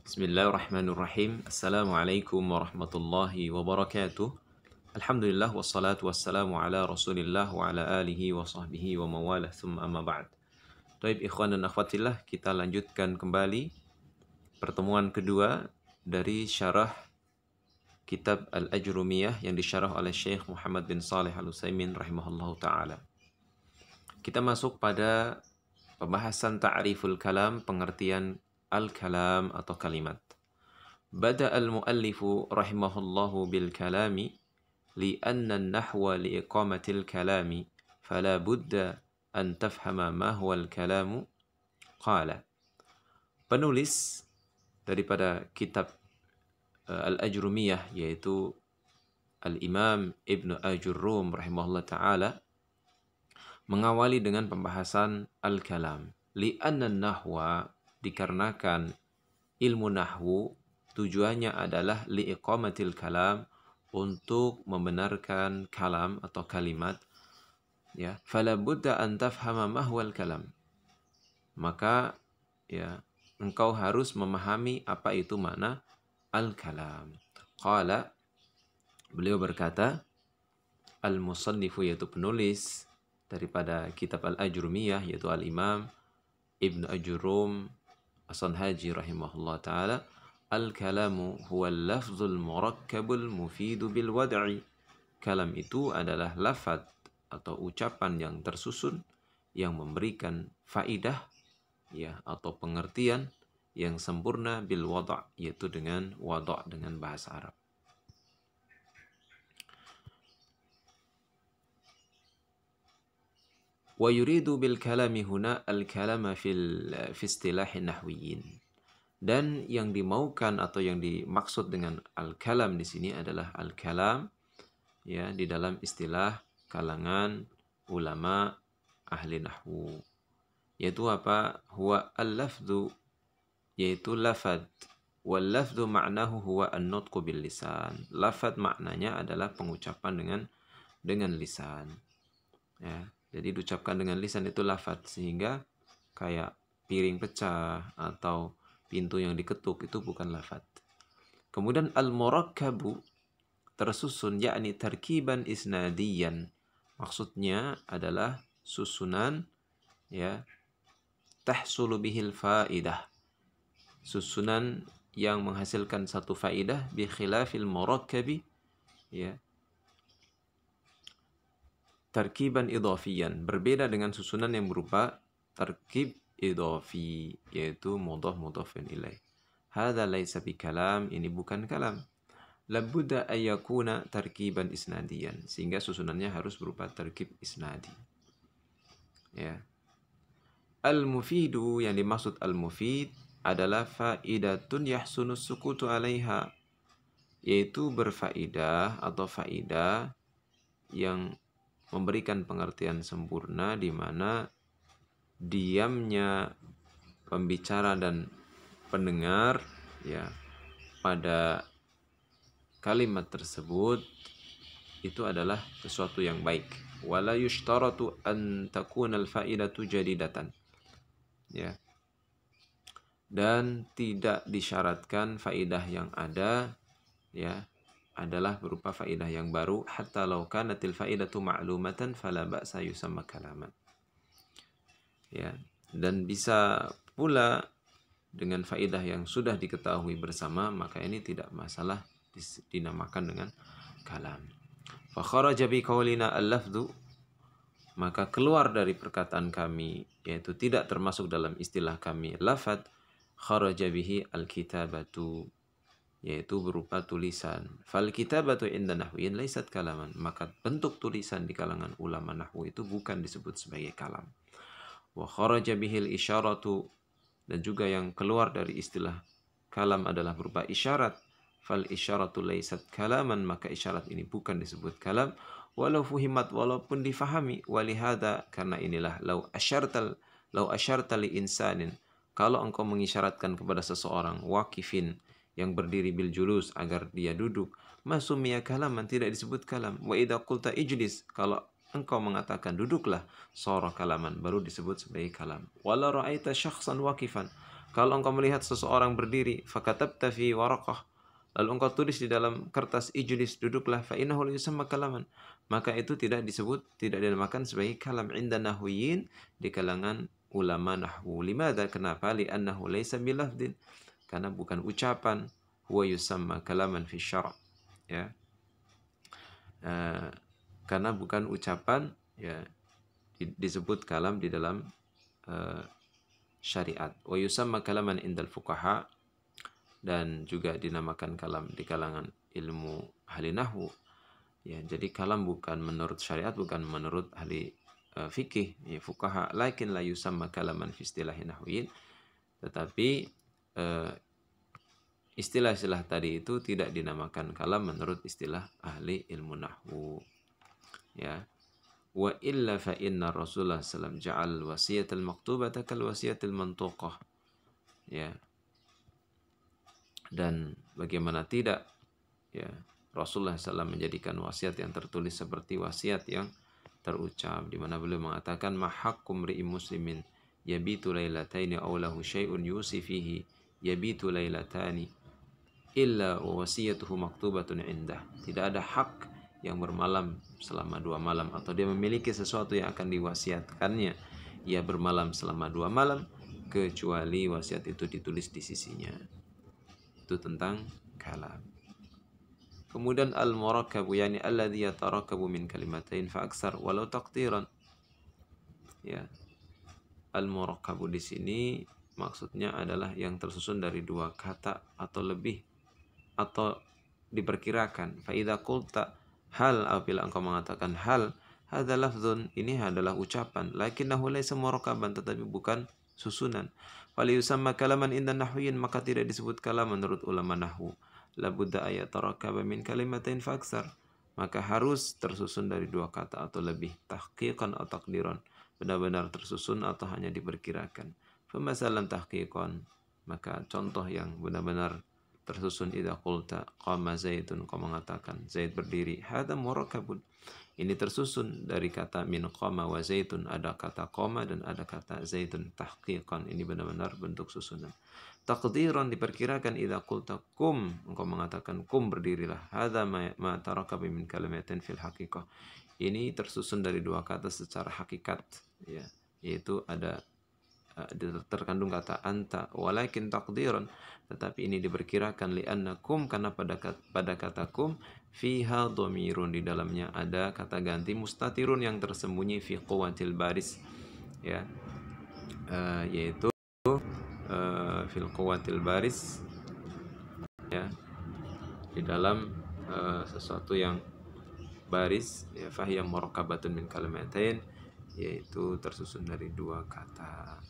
Bismillahirrahmanirrahim. Assalamualaikum warahmatullahi wabarakatuh. Alhamdulillah wassalatu wassalamu ala Rasulillah wa ala alihi wa sahbihi wa mawalah thumma amma ba'd. Baik ikhwan dan akhwatillah, kita lanjutkan kembali pertemuan kedua dari syarah kitab Al-Ajrumiyah yang disyarah oleh Syekh Muhammad bin Shalih Al-Utsaimin rahimahullahu taala. Kita masuk pada pembahasan ta'riful kalam, pengertian al-kalam atau kalimat. Bada al-muallifu rahimahullahu bil kalami li'anna an-nahwa li'iqamatil kalami fala budda an tafhama ma huwa al-kalamu qala. Penulis daripada kitab Al-Ajrumiyah yaitu Al-Imam Ibnu Ajurrum rahimahullah ta'ala mengawali dengan pembahasan al-kalam. Li'anna an-nahwa, dikarenakan ilmu nahwu tujuannya adalah li'iqamatil kalam, untuk membenarkan kalam atau kalimat, ya. Fala budda an tafhama ma huwal kalam. Maka ya, engkau harus memahami apa itu makna al-kalam. Qala, beliau berkata, al-musannifu yaitu penulis daripada kitab Al-Ajrumiyah yaitu Al-Imam Ibnu Ajurrum As-Sanhaji rahimahullah ta'ala, al-kalamu huwa al-lafzul murakkabul mufidu bil wad'i. Kalam itu adalah lafaz atau ucapan yang tersusun yang memberikan faidah, ya, atau pengertian yang sempurna bil wad', yaitu dengan wad', dengan bahasa Arab. Wa yuridu bil kalami huna al-kalama fi istilah nahwiyin. Dan yang dimaukan atau yang dimaksud dengan al-kalam di sini adalah al-kalam, ya, di dalam istilah kalangan ulama ahli nahwu, yaitu apa? Huwa al-lafdhu, yaitu lafad. Wal lafdhu ma'nahu huwa an-nutqu bil lisan. Lafad maknanya adalah pengucapan dengan lisan, ya. Jadi diucapkan dengan lisan itu lafad, sehingga kayak piring pecah atau pintu yang diketuk itu bukan lafad. Kemudian al-murakkabu, tersusun, yakni tarkiban isnadiyan. Maksudnya adalah susunan, ya, tahsulu bihil faidah. Susunan yang menghasilkan satu faidah, bi khilafil murakkabi, ya, tarkiban idhafiyan, berbeda dengan susunan yang berupa tarkib idhafi, yaitu mudhaf mudhafun ilaih. Hadza laisa bikalam, ini bukan kalam. Labudda ayyakuna tarkiban isnadiyan, sehingga susunannya harus berupa tarkib isnadi, ya. Al-mufidu, yang dimaksud al-mufid adalah faidatun yahsunus sukutu 'alaiha, yaitu berfaidah atau faidah yang memberikan pengertian sempurna di mana diamnya pembicara dan pendengar, ya, pada kalimat tersebut itu adalah sesuatu yang baik. Wala yushtaratu an takuna al-faidatu jadidatan, ya. Dan tidak disyaratkan faidah yang ada, ya, adalah berupa faidah yang baru. Hatta law kanatil faidatu ma'lumatan fala ba'sa yusamma kalaman, ya. Dan bisa pula dengan faidah yang sudah diketahui bersama, maka ini tidak masalah dinamakan dengan kalam. Fa kharaja bi qaulina al-lafdhu, maka keluar dari perkataan kami, yaitu tidak termasuk dalam istilah kami lafad, kharaja bihi al-kitabatu, yaitu berupa tulisan. Fal kitabatu inda nahwiyin laisat kalaman, maka bentuk tulisan di kalangan ulama nahwu itu bukan disebut sebagai kalam. Wa kharaja bihil isyaratu, dan juga yang keluar dari istilah kalam adalah berupa isyarat. Fal isyaratu laisat kalaman, maka isyarat ini bukan disebut kalam. Walau fuhimat, walaupun difahami. Walihada, karena inilah lau asyarta li insanin, kalau engkau mengisyaratkan kepada seseorang, waqifin, yang berdiri bil julus, agar dia duduk, masumia kalaman, tidak disebut kalam. Wa idza qulta ijlis, kalau engkau mengatakan duduklah, sara kalaman, baru disebut sebagai kalam. Wala ra'aita syakhsan waqifan, Kalau engkau melihat seseorang berdiri, fakatabta fi waraqah, lalu engkau tulis di dalam kertas, ijlis, duduklah, fa innahu la yusamma kalaman, maka itu tidak dinamakan sebagai kalam inda nahwiyin, di kalangan ulama nahwu. Limadha? Kenapa? Li'annahu laysa bilafdin, karena bukan ucapan. Huwa yusamma kalaman fi syara', ya. Karena bukan ucapan, ya, disebut kalam di dalam syariat. Wa yusamma kalaman indal fuqaha, dan juga dinamakan kalam di kalangan ilmu ahli nahwu. Ya, jadi kalam bukan menurut syariat, bukan menurut ahli fikih, ya, fuqaha, lakin la yusamma kalaman fi istilahi nahwiyin. Tetapi istilah-istilah tadi itu tidak dinamakan kalam menurut istilah ahli ilmu nahwu. Ya. Wa illa fa inna Rasulullah sallallahu alaihi wasallam ja'al wasiyatal maktubata kal wasiyatil mantuqah. Ya. Dan bagaimana tidak, ya, Rasulullah SAW menjadikan wasiat yang tertulis seperti wasiat yang terucap, di mana beliau mengatakan mahakkum ri'im muslimin yabitu lailataini aw lahu syai'un yusi fihi yabitu lailatani illa wasiyatuhu maktubatun indah. Tidak ada hak yang bermalam selama 2 malam, atau dia memiliki sesuatu yang akan diwasiatkannya, ia bermalam selama 2 malam, kecuali wasiat itu ditulis di sisinya. Itu tentang kalam. Kemudian al-murakkabu, yani alladhi yatarakkabu min kalimatain fa aksar walau taqdiran. Ya. Al-murakkabu di sini maksudnya adalah yang tersusun dari 2 kata atau lebih, atau diperkirakan. Fa idza qulta hal, apabila engkau mengatakan hal, hadza lafzun, ini adalah ucapan, lakinnahu laysa murakkaban, tetapi bukan susunan. Fala yusamma kalaman inda nahwiyin, maka tidak disebut kalam menurut ulama nahwu. La budda ayatarakkaba min kalimatain fa aksar, maka harus tersusun dari 2 kata atau lebih, tahqiqan atau taqdiran, benar-benar tersusun atau hanya diperkirakan. Fa masalan tahqiqan, maka contoh yang benar-benar tersusun, idza qulta qama zaidun, kau mengatakan Zaid berdiri, hadza murakkabun, ini tersusun dari kata min qama wa zaidun, ada kata qama dan ada kata zaidun. Tahqiqan, ini benar-benar bentuk susunan. Taqdiran, diperkirakan, idza qulta kum, engkau mengatakan kum, berdirilah, hadza ma tarakaba min kalimatin fil haqiqah, ini tersusun dari 2 kata secara hakikat, ya, yaitu ada terkandung kata anta, walakin taqdiran, tetapi ini diperkirakan, li'anna kum, karena pada kata kum fiha dhamirun, di dalamnya ada kata ganti mustatirun yang tersembunyi, fi quwwatil baris, ya, yaitu fil quwwatil baris, ya, di dalam sesuatu yang baris, ya, fahiya murakkabatun min kalimatain, yaitu tersusun dari 2 kata.